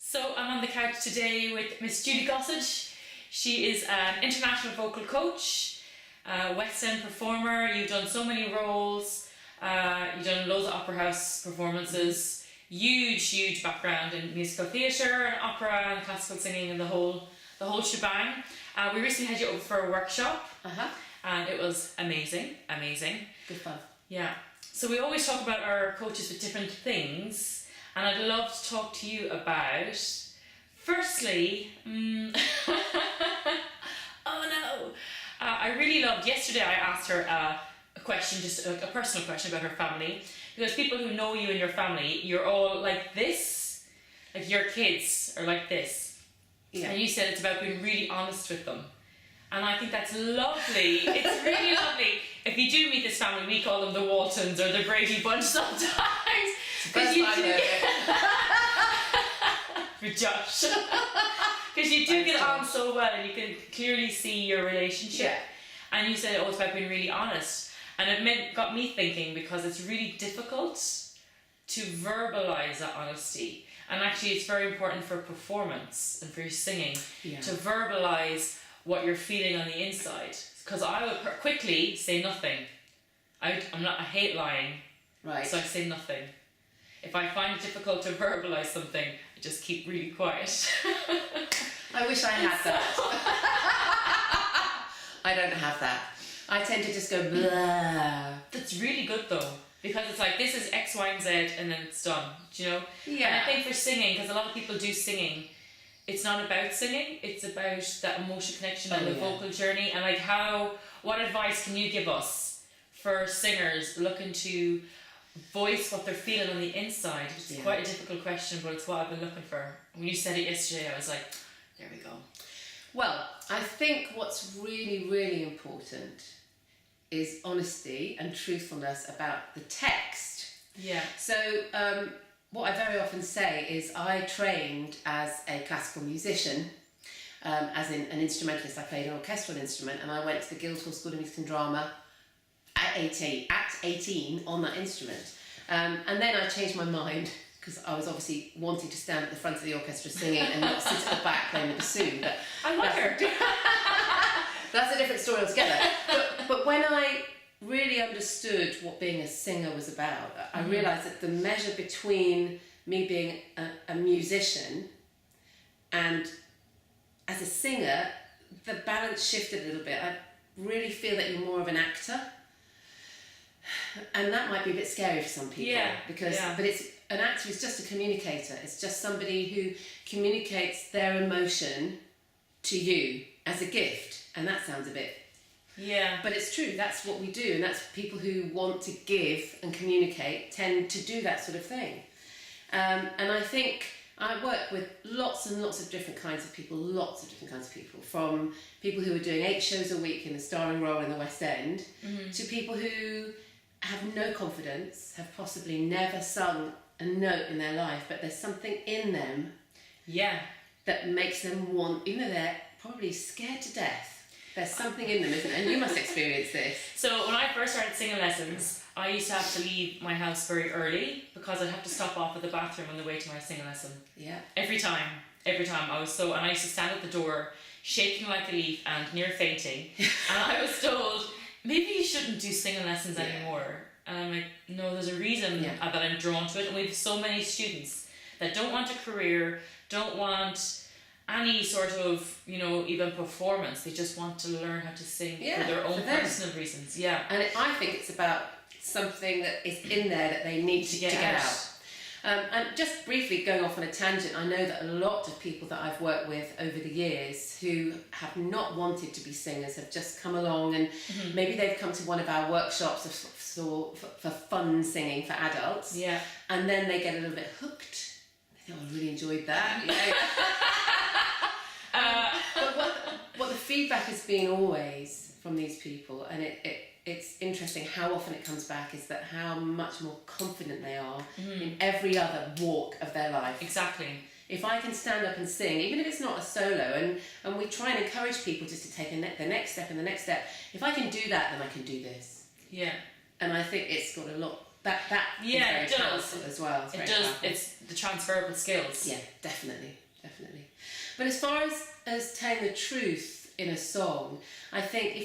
So I'm on the couch today with Miss Julie Gossage. She is an international vocal coach, West End performer. You've done so many roles. You've done loads of opera house performances. Huge background in musical theatre and opera and classical singing and the whole shebang. We recently had you over for a workshop, and it was amazing. Good fun. Yeah. So we always talk about our coaches with different things, and I'd love to talk to you about, firstly, I really loved, yesterday I asked her a question, just a personal question about her family, because people who know you and your family, you're all like this, like your kids are like this. Yeah. And you said it's about being really honest with them. And I think that's lovely. It's really lovely. If you do meet this family, we call them the Waltons or the Brady Bunch sometimes. First time heard it. For Josh. Because you do get on so well and you can clearly see your relationship. Yeah. And you said it was about being really honest. And it got me thinking, because it's really difficult to verbalise that honesty. And actually it's very important for performance and for your singing to verbalise what you're feeling on the inside. Because I would quickly say nothing. I hate lying. Right. So I say nothing. If I find it difficult to verbalise something, I just keep really quiet. I wish I had that. I don't have that. I tend to just go blah. That's really good though, because it's like, this is X, Y, and Z, and then it's done. Do you know? Yeah. And I think for singing, because a lot of people do singing, it's not about singing, it's about that emotional connection and the vocal journey. And like, what advice can you give us for singers looking to voice what they're feeling on the inside? It's quite a difficult question, but it's what I've been looking for. When you said it yesterday, I was like, there we go. Well, I think what's really, really important is honesty and truthfulness about the text. Yeah. So what I very often say is I trained as a classical musician, as in an instrumentalist. I played an orchestral instrument, and I went to the Guildhall School of Music and Drama at 18 on that instrument. And then I changed my mind, because I was obviously wanting to stand at the front of the orchestra singing and not sit at the back playing the bassoon. But I wonder. That's a different story altogether. But when I really understood what being a singer was about, I realised that the measure between me being a musician and as a singer, the balance shifted a little bit. I really feel that you're more of an actor. And that might be a bit scary for some people, but an actor is just a communicator. It's just somebody who communicates their emotion to you as a gift, and that sounds a bit. Yeah. But it's true. That's what we do, and that's people who want to give and communicate tend to do that sort of thing. And I think I work with lots and lots of different kinds of people, from people who are doing 8 shows a week in a starring role in the West End, to people who have no confidence, have possibly never sung a note in their life, but there's something in them that makes them want, even though they're probably scared to death, there's something in them, isn't there? And you must experience this. So when I first started singing lessons, I used to have to leave my house very early, because I'd have to stop off at the bathroom on the way to my singing lesson. Yeah. Every time I was and I used to stand at the door shaking like a leaf and near fainting, and I was told, maybe you shouldn't do singing lessons anymore. And I'm like, no, there's a reason that I'm drawn to it. And we have so many students that don't want a career, don't want any sort of, even performance. They just want to learn how to sing for their own personal reasons. Yeah. And I think it's about something that is in there that they need to get out. And just briefly going off on a tangent, I know that a lot of people that I've worked with over the years who have not wanted to be singers have just come along, and maybe they've come to one of our workshops for fun singing for adults, and then they get a little bit hooked. They think, I really enjoyed that. But what the feedback has been always from these people, and it's interesting how often it comes back, is that how much more confident they are in every other walk of their life. Exactly. If I can stand up and sing, even if it's not a solo, and we try and encourage people just to take the next step and the next step, if I can do that, then I can do this. Yeah. And I think it's got a lot that yeah, is very powerful as well. It's it very does. powerful. It's the transferable skills. Yeah, definitely. But as far as telling the truth in a song, I think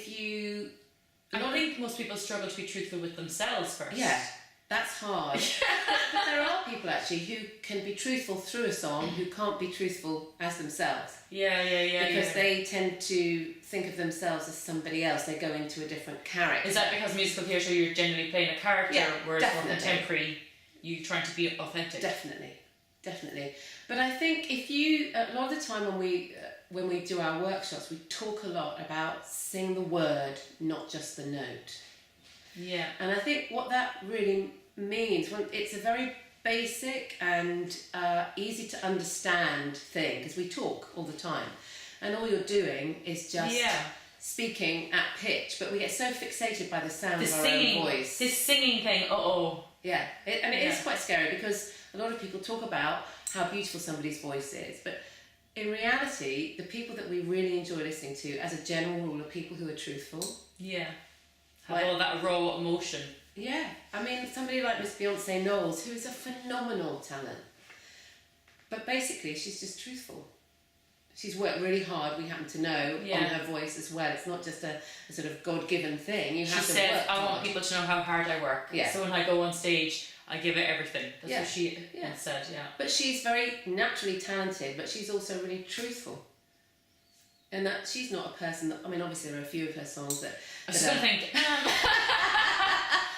I don't think most people struggle to be truthful with themselves first. Yeah, that's hard. But there are people actually who can be truthful through a song who can't be truthful as themselves. Yeah. Because they tend to think of themselves as somebody else. They go into a different character. Is that because musical theatre you're generally playing a character, Yeah, whereas definitely. for contemporary you're trying to be authentic? Definitely. But I think a lot of the time when we do our workshops, we talk a lot about sing the word, not just the note. Yeah. And I think what that really means, it's a very basic and easy to understand thing, because we talk all the time, and all you're doing is just speaking at pitch, but we get so fixated by the sound of our own voice. This singing thing, Yeah, it is quite scary, because a lot of people talk about how beautiful somebody's voice is, but in reality, the people that we really enjoy listening to, as a general rule, are people who are truthful. Yeah. Have all that raw emotion. Yeah, I mean, somebody like Miss Beyonce Knowles, who is a phenomenal talent, but basically she's just truthful. She's worked really hard, we happen to know, on her voice as well. It's not just a sort of God-given thing. You have to work hard. I want people to know how hard I work. Yeah. So when I go on stage, I give it everything. That's what she said, But she's very naturally talented, but she's also really truthful. And that she's not a person that, I mean, obviously there are a few of her songs that... I still think...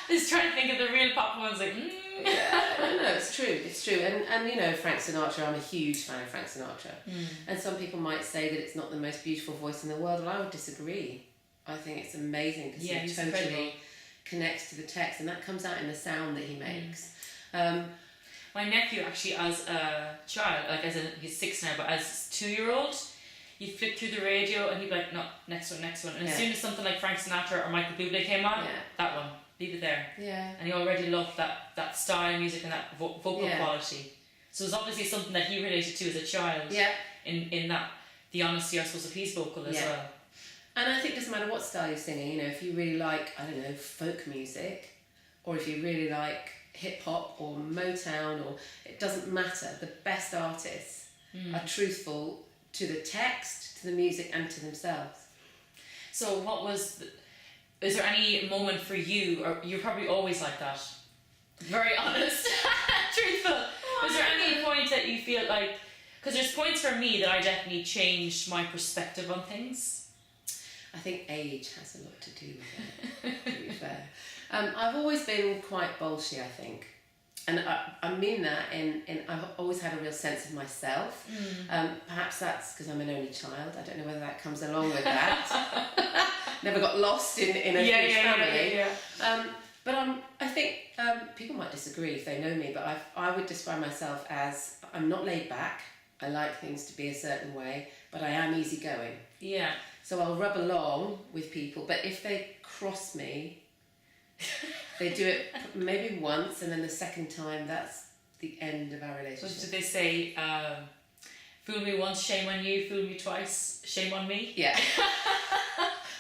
Just trying to think of the real pop ones, like... No, it's true. And you know, Frank Sinatra, I'm a huge fan of Frank Sinatra. And some people might say that it's not the most beautiful voice in the world, and I would disagree. I think it's amazing, because he totally incredible. Connects to the text, and that comes out in the sound that he makes. My nephew, actually, as a child, he's 6 now, but as a 2-year-old, you'd flip through the radio and he'd be like, no, next one. And as soon as something like Frank Sinatra or Michael Bublé came on, that one, leave it there. Yeah. And he already loved that style of music and that vocal quality. So it was obviously something that he related to as a child. Yeah. In that, the honesty, I suppose, of his vocal as well. And I think it doesn't matter what style you're singing, you know, if you really like, I don't know, folk music, or if you really like hip hop or Motown, or it doesn't matter. The best artists are truthful to the text, to the music, and to themselves. So is there any moment for you, or you're probably always like that, very honest, truthful, is there any point that you feel like, because there's points for me that I definitely changed my perspective on things. I think age has a lot to do with it, to be fair. I've always been quite bolshy, I think. And I mean that in I've always had a real sense of myself. Perhaps that's because I'm an only child. I don't know whether that comes along with that. Never got lost in a huge family. But I think people might disagree if they know me, but I would describe myself as, I'm not laid back. I like things to be a certain way, but I am easygoing. Yeah. So I'll rub along with people, but if they cross me, they do it maybe once, and then the second time, that's the end of our relationship. So did they say, fool me once, shame on you, fool me twice, shame on me? Yeah.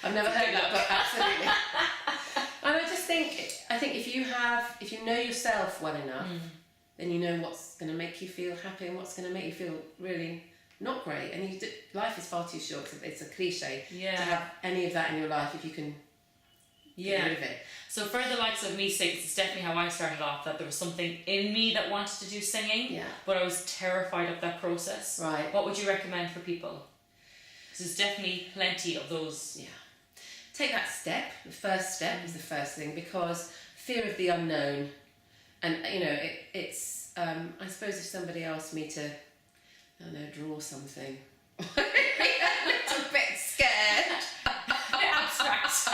I've never heard that, but absolutely. And I just think if you know yourself well enough, then you know what's going to make you feel happy and what's going to make you feel really not great. And life is far too short. It's a cliche to have any of that in your life if you can get rid of it. So for the likes of me, it's definitely how I started off, that there was something in me that wanted to do singing, but I was terrified of that process. Right. What would you recommend for people? Because there's definitely plenty of those. Yeah. Take that step. The first step is the first thing, because fear of the unknown, and you know, it's I suppose if somebody asked me to, I don't know, draw something, I'd be a little bit scared. Abstract.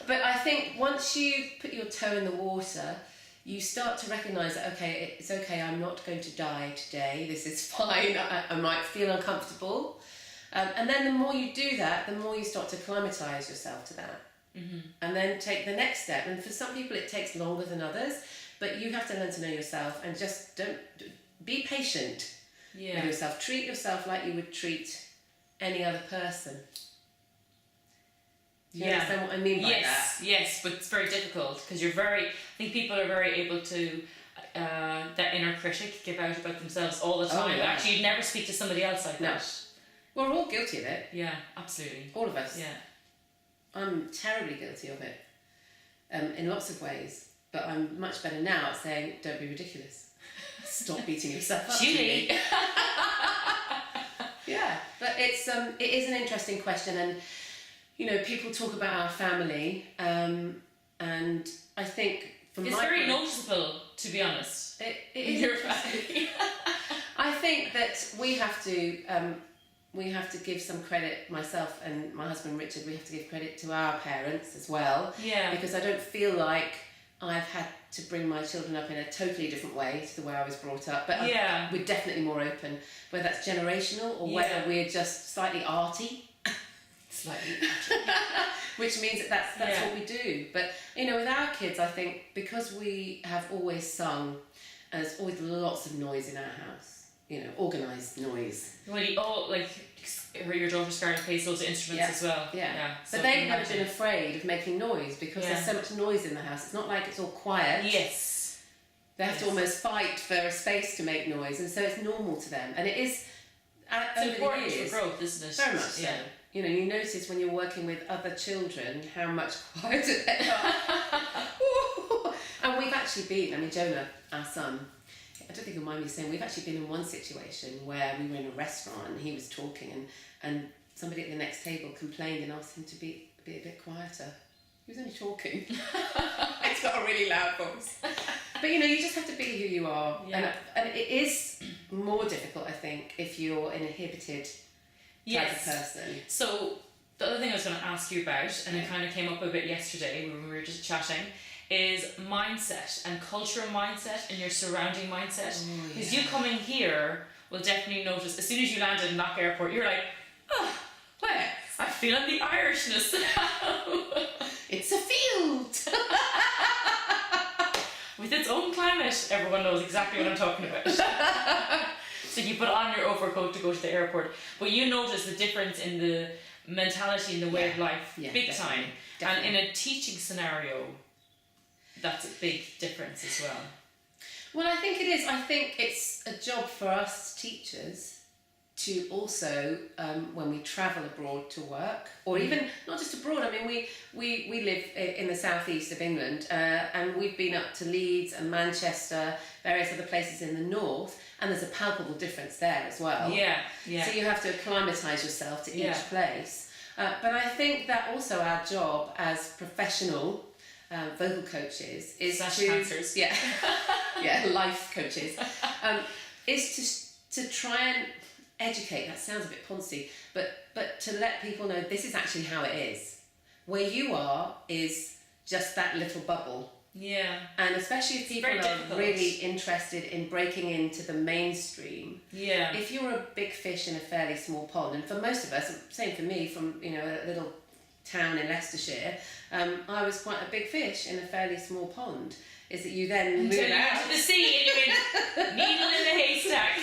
But I think once you put your toe in the water, you start to recognise that, okay, it's okay, I'm not going to die today, this is fine, I might feel uncomfortable. And then the more you do that, the more you start to acclimatise yourself to that. And then take the next step. And for some people it takes longer than others, but you have to learn to know yourself and just be patient with yourself. Treat yourself like you would treat any other person. You understand what I mean by that? Yes, but it's very difficult because I think people are very able to, that inner critic give out about themselves all the time. But actually, you'd never speak to somebody else like that. We're all guilty of it. Yeah, absolutely. All of us. Yeah. I'm terribly guilty of it in lots of ways. But I'm much better now at saying, don't be ridiculous. Stop beating yourself up. Julie! Yeah, but it is an interesting question, and people talk about our family, and I think it's very noticeable, to be honest. It is your family. I think that we have to give some credit, myself and my husband Richard. We have to give credit to our parents as well. Yeah. Because I don't feel like I've had to bring my children up in a totally different way to the way I was brought up. But we're definitely more open, whether that's generational or whether we're just slightly arty. Slightly arty. Which means that's what we do. But, with our kids, I think, because we have always sung, and there's always lots of noise in our house, organised noise. Well, your daughter Scarlett plays loads of instruments as well. Yeah. But they've never been afraid of making noise because there's so much noise in the house. It's not like it's all quiet. Yes. They have to almost fight for a space to make noise, and so it's normal to them. And it is, it's important for growth, isn't it? Very much so. You notice when you're working with other children how much quieter they are. And we've actually been, Jonah, our son, I don't think he'll mind me saying, we've actually been in one situation where we were in a restaurant and he was talking and somebody at the next table complained and asked him to be a bit quieter. He was only talking. It's got a really loud voice. But you just have to be who you are. Yeah. And it is more difficult, I think, if you're an inhibited type of person. So the other thing I was going to ask you about, and it kind of came up a bit yesterday when we were just chatting, is mindset and cultural mindset and your surrounding mindset. Because you coming here will definitely notice, as soon as you landed in Knock Airport, you're like, where? I'm feeling the Irishness now. It's a field. With its own climate, everyone knows exactly what I'm talking about. So you put on your overcoat to go to the airport, but you notice the difference in the mentality and the way of life, big definitely. time. And in a teaching scenario, that's a big difference as well. Well, I think it is. I think it's a job for us teachers to also, when we travel abroad to work, or even not just abroad. We live in the southeast of England, and we've been up to Leeds and Manchester, various other places in the north, and there's a palpable difference there as well. Yeah. So you have to acclimatise yourself to each place. But I think that also our job as professional vocal coaches is cancers. Life coaches, is to try and educate. That sounds a bit poncy, but to let people know this is actually how it is. Where you are is just that little bubble. Yeah. And especially if people are really interested in breaking into the mainstream. Yeah. If you're a big fish in a fairly small pond, and for most of us, same for me, from a little town in Leicestershire, I was quite a big fish in a fairly small pond. Is that you then move out to the sea and you're in needle in the haystack.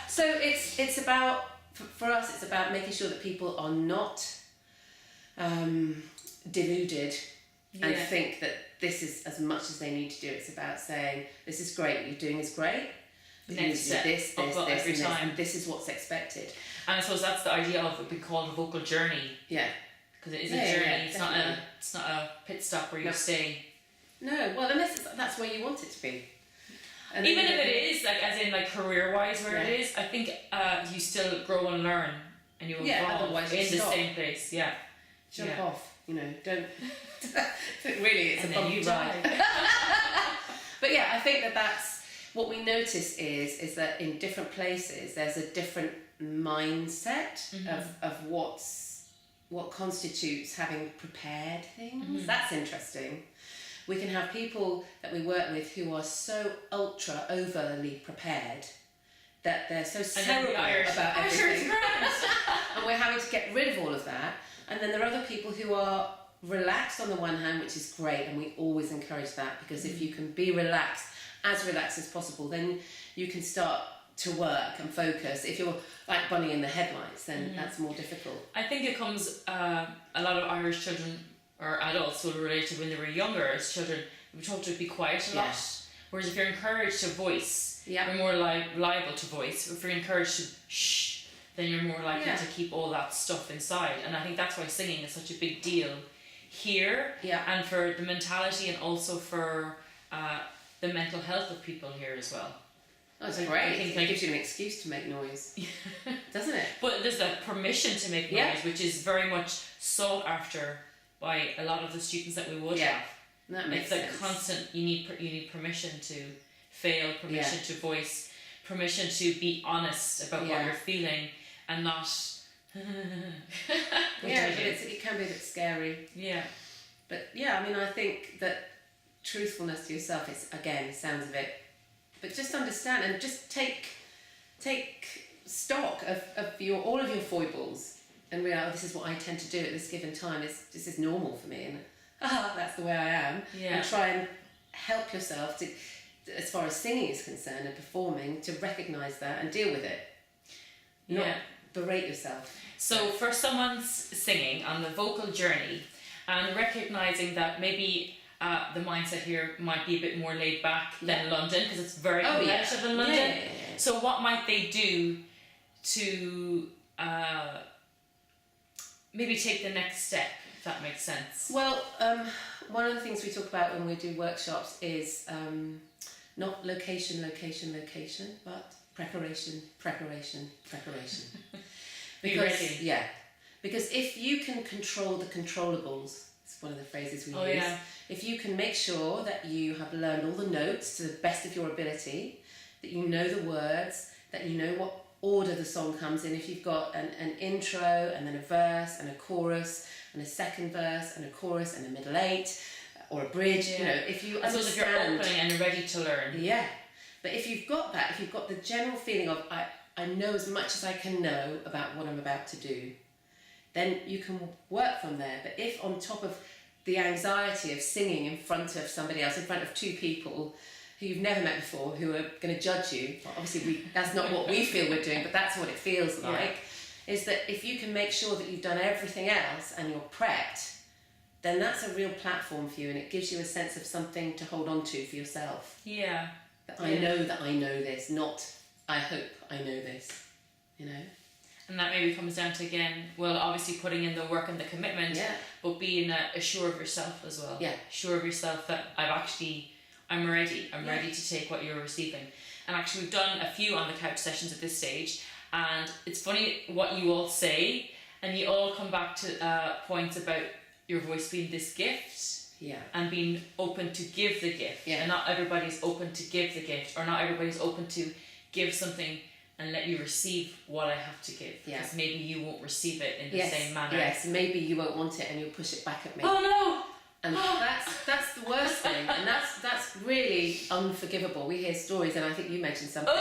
So it's about, for us, it's about making sure that people are not deluded and think that this is as much as they need to do. It's about saying, this is great, what you're doing is great. You need to do this, and this is what's expected. And I suppose that's the idea of it being called a vocal journey. Yeah. Because it is a journey, it's not a pit stop where you stay. No, well, unless that's where you want it to be. And even if it is, as in career-wise where it is, I think you still grow and learn and you evolve in the same place. Yeah. Jump off, don't... really, it's and a bumpy ride. But I think that's... What we notice is that in different places, there's a different mindset of what constitutes having prepared things. That's interesting. We can have people that we work with who are so ultra overly prepared that they're so cerebral about everything. And we're having to get rid of all of that. And then there are other people who are relaxed on the one hand, which is great, and we always encourage that, because if you can be relaxed as possible, then you can start to work and focus. If you're like bunny in the headlights, then that's more difficult. I think it comes, a lot of Irish children or adults will relate to when they were younger as children. We were taught to be quiet a lot. Whereas if you're encouraged to voice, you're more liable to voice. If you're encouraged to shh, then you're more likely to keep all that stuff inside. And I think that's why singing is such a big deal here, and for the mentality and also for the mental health of people here as well. Oh, it's great. I think it gives you an excuse to make noise, doesn't it? But there's that permission to make noise, which is very much sought after by a lot of the students that we would have. That makes sense. It's a constant. You need permission to fail, permission to voice, permission to be honest about what you're feeling, and not. But it can be a bit scary. Yeah. But I mean, I think that truthfulness to yourself is, again, sounds a bit, but just understand and just take stock of all of your foibles and realize, this is what I tend to do at this given time. This is normal for me, and that's the way I am. And try and help yourself to, as far as singing is concerned and performing, to recognise that and deal with it. Not berate yourself. So for someone's singing on the vocal journey, and recognising that maybe the mindset here might be a bit more laid back than London, because it's very competitive in London. So what might they do to maybe take the next step, if that makes sense? Well, one of the things we talk about when we do workshops is not location, but preparation. Because, because if you can control the controllables, it's one of the phrases we use. If you can make sure that you have learned all the notes to the best of your ability, that you know the words, that you know what order the song comes in. If you've got an intro and then a verse and a chorus and a second verse and a chorus and a middle eight or a bridge, if you understand. If you're open and ready to learn. Yeah. But if you've got that, if you've got the general feeling of, I know as much as I can know about what I'm about to do, then you can work from there. But if on top of the anxiety of singing in front of somebody else, in front of two people who you've never met before, who are going to judge you, well, obviously that's not what we feel we're doing, but that's what it feels like, is that if you can make sure that you've done everything else and you're prepped, then that's a real platform for you, and it gives you a sense of something to hold on to for yourself. Yeah. I know that I know this, not I hope I know this, And that maybe comes down to, again, well, obviously putting in the work and the commitment, but being sure of yourself as well. Yeah. Sure of yourself that I'm ready. I'm ready to take what you're receiving. And actually we've done a few on the couch sessions at this stage, and it's funny what you all say, and you all come back to points about your voice being this gift. And being open to give the gift. And not everybody's open to give the gift, or not everybody's open to give something and let you receive what I have to give. Because maybe you won't receive it in the same manner. Yes, maybe you won't want it and you'll push it back at me. Oh no! And that's the worst thing, and that's really unforgivable. We hear stories, and I think you mentioned something,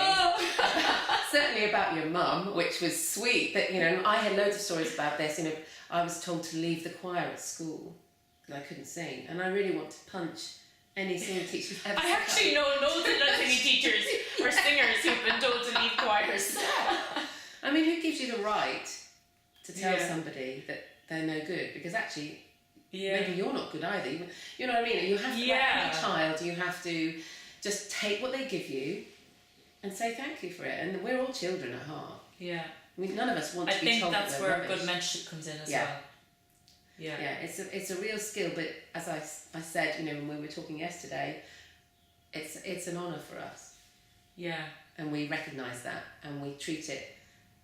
certainly about your mum, which was sweet. That I had loads of stories about this. I was told to leave the choir at school because I couldn't sing, and I really want to punch any singing teacher who's ever. I actually know loads of singing teachers or singers who've been told to leave choirs. I mean, who gives you the right to tell somebody that they're no good? Because actually. Maybe you're not good either. You know what I mean? You have to, like any child, you have to just take what they give you and say thank you for it. And we're all children at heart. Yeah. I mean, none of us want to be told that they're rubbish. I think that's where good mentorship comes in as well. Yeah. Yeah, it's a real skill, but as I said, when we were talking yesterday, it's an honour for us. Yeah. And we recognise that, and we treat it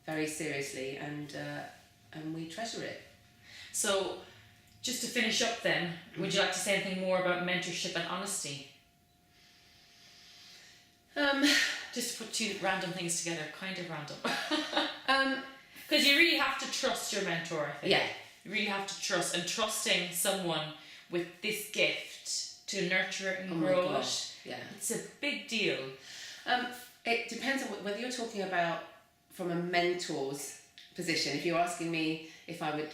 very seriously, and we treasure it. So. Just to finish up then, would you like to say anything more about mentorship and honesty? Just to put two random things together, kind of random. Because you really have to trust your mentor, I think. Yeah. You really have to trust, and trusting someone with this gift to nurture it and grow it. Yeah. It's a big deal. It depends on whether you're talking about from a mentor's position. If you're asking me if I would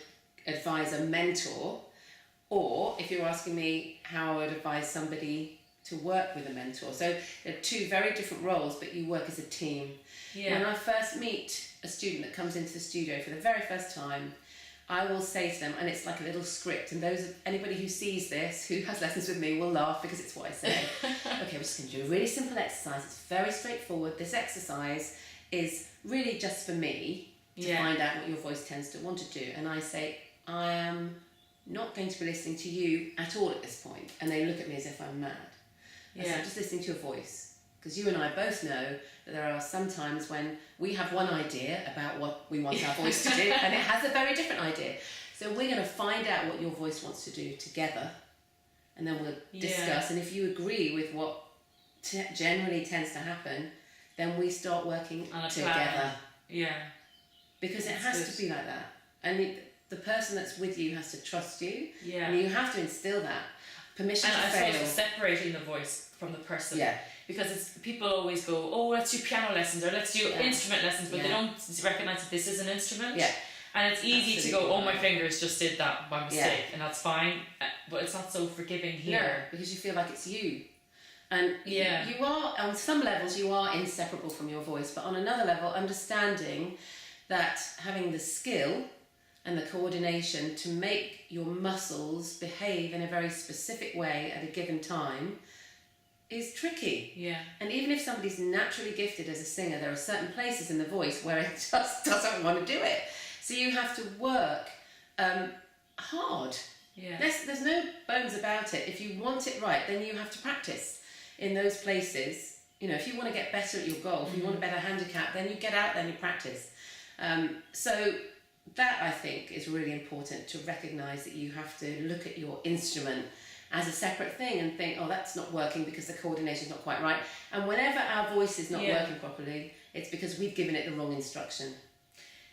advise a mentor, or if you're asking me how I would advise somebody to work with a mentor. So there are two very different roles, but you work as a team. Yeah. When I first meet a student that comes into the studio for the very first time, I will say to them, and it's like a little script, and anybody who sees this, who has lessons with me, will laugh because it's what I say. Okay, we're just going to do a really simple exercise. It's very straightforward. This exercise is really just for me to find out what your voice tends to want to do. And I say, I am not going to be listening to you at all at this point. And they look at me as if I'm mad. I say, I'm just listening to your voice. Because you and I both know that there are some times when we have one idea about what we want our voice to do, and it has a very different idea. So we're going to find out what your voice wants to do together, and then we'll discuss. And if you agree with what generally tends to happen, then we start working together. Yeah. Because it has to be like that. And the person that's with you has to trust you. Yeah. And you have to instill that. Permission to fail. And separating the voice from the person. Yeah. Because people always go, oh, let's do piano lessons or let's do instrument lessons, but they don't recognise that this is an instrument. Yeah. And it's easy to go, oh, my fingers just did that by mistake, and that's fine. But it's not so forgiving here. No, because you feel like it's you. And you are, on some levels, you are inseparable from your voice, but on another level, understanding that having the skill and the coordination to make your muscles behave in a very specific way at a given time is tricky. Yeah. And even if somebody's naturally gifted as a singer, there are certain places in the voice where it just doesn't want to do it. So you have to work hard. Yeah. There's no bones about it. If you want it right, then you have to practice in those places. You know, if you want to get better at your golf, if you want a better handicap, then you get out there and you practice. So that, I think, is really important, to recognise that you have to look at your instrument as a separate thing and think, oh, that's not working because the coordination's not quite right. And whenever our voice is not working properly, it's because we've given it the wrong instruction.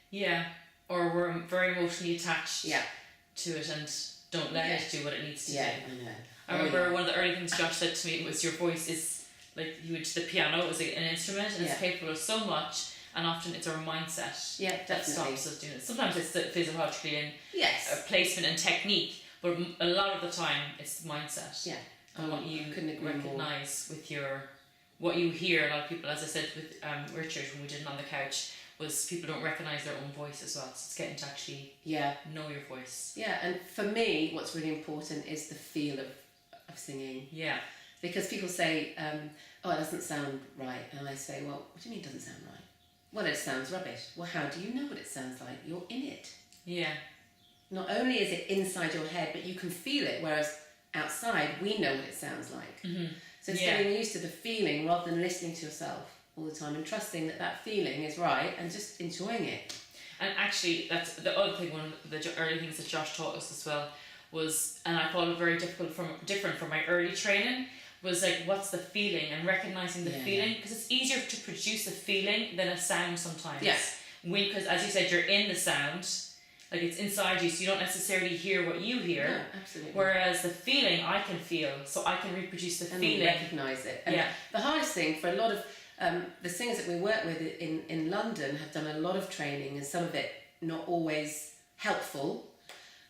Yeah, or we're very emotionally attached to it and don't let it do what it needs to do. I know. I remember one of the early things Josh said to me was, your voice is like, the piano is an instrument and it's capable of so much, and often it's our mindset that stops us doing it. Sometimes it's physiologically and placement and technique, but a lot of the time it's the mindset. Yeah. And what you recognise with what you hear. A lot of people, as I said with Richard when we did it on the couch, was people don't recognise their own voice as well. So it's getting to actually know your voice. Yeah, and for me, what's really important is the feel of singing. Yeah. Because people say, oh, it doesn't sound right. And I say, well, what do you mean it doesn't sound right? Well, it sounds rubbish. Well, how do you know what it sounds like? You're in it. Yeah. Not only is it inside your head, but you can feel it, whereas outside, we know what it sounds like. Mm-hmm. So it's getting used to the feeling rather than listening to yourself all the time and trusting that feeling is right and just enjoying it. And actually, that's the other thing, one of the early things that Josh taught us as well was, and I found it very different from my early training, was like, what's the feeling, and recognising the feeling, because it's easier to produce a feeling than a sound sometimes. Yes. Because, as you said, you're in the sound, like it's inside you, so you don't necessarily hear what you hear. No, absolutely. Whereas the feeling I can feel, so I can reproduce the feeling. And recognise it. And the hardest thing for a lot of the singers that we work with in London have done a lot of training, and some of it not always helpful.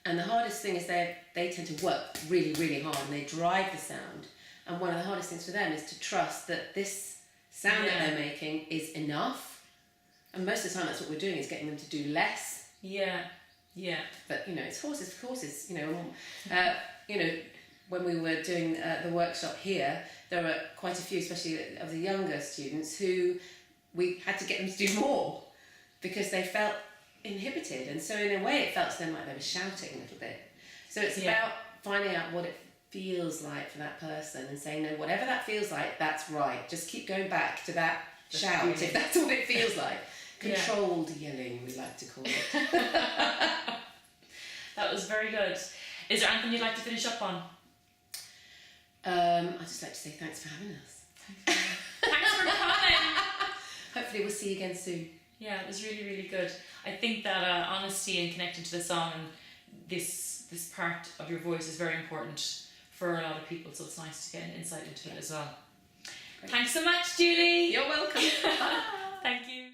And the hardest thing is they tend to work really, really hard, and they drive the sound. And one of the hardest things for them is to trust that this sound that they're making is enough. And most of the time that's what we're doing, is getting them to do less. Yeah, yeah. But, you know, it's horses for courses, you know. When we were doing the workshop here, there were quite a few, especially of the younger students, who we had to get them to do more because they felt inhibited. And so in a way it felt to them like they were shouting a little bit. So it's about finding out what it feels like for that person and saying, no, whatever that feels like, that's right. Just keep going back to that shout if that's what it feels like. Controlled yelling, we like to call it. That was very good. Is there anything you'd like to finish up on? I'd just like to say thanks for having us. Thanks for coming. Hopefully we'll see you again soon. Yeah, it was really, really good. I think that honesty and connecting to the song and this part of your voice is very important for a lot of people, so it's nice to get an insight into it as well. Great. Thanks so much, Julie. You're welcome. Thank you.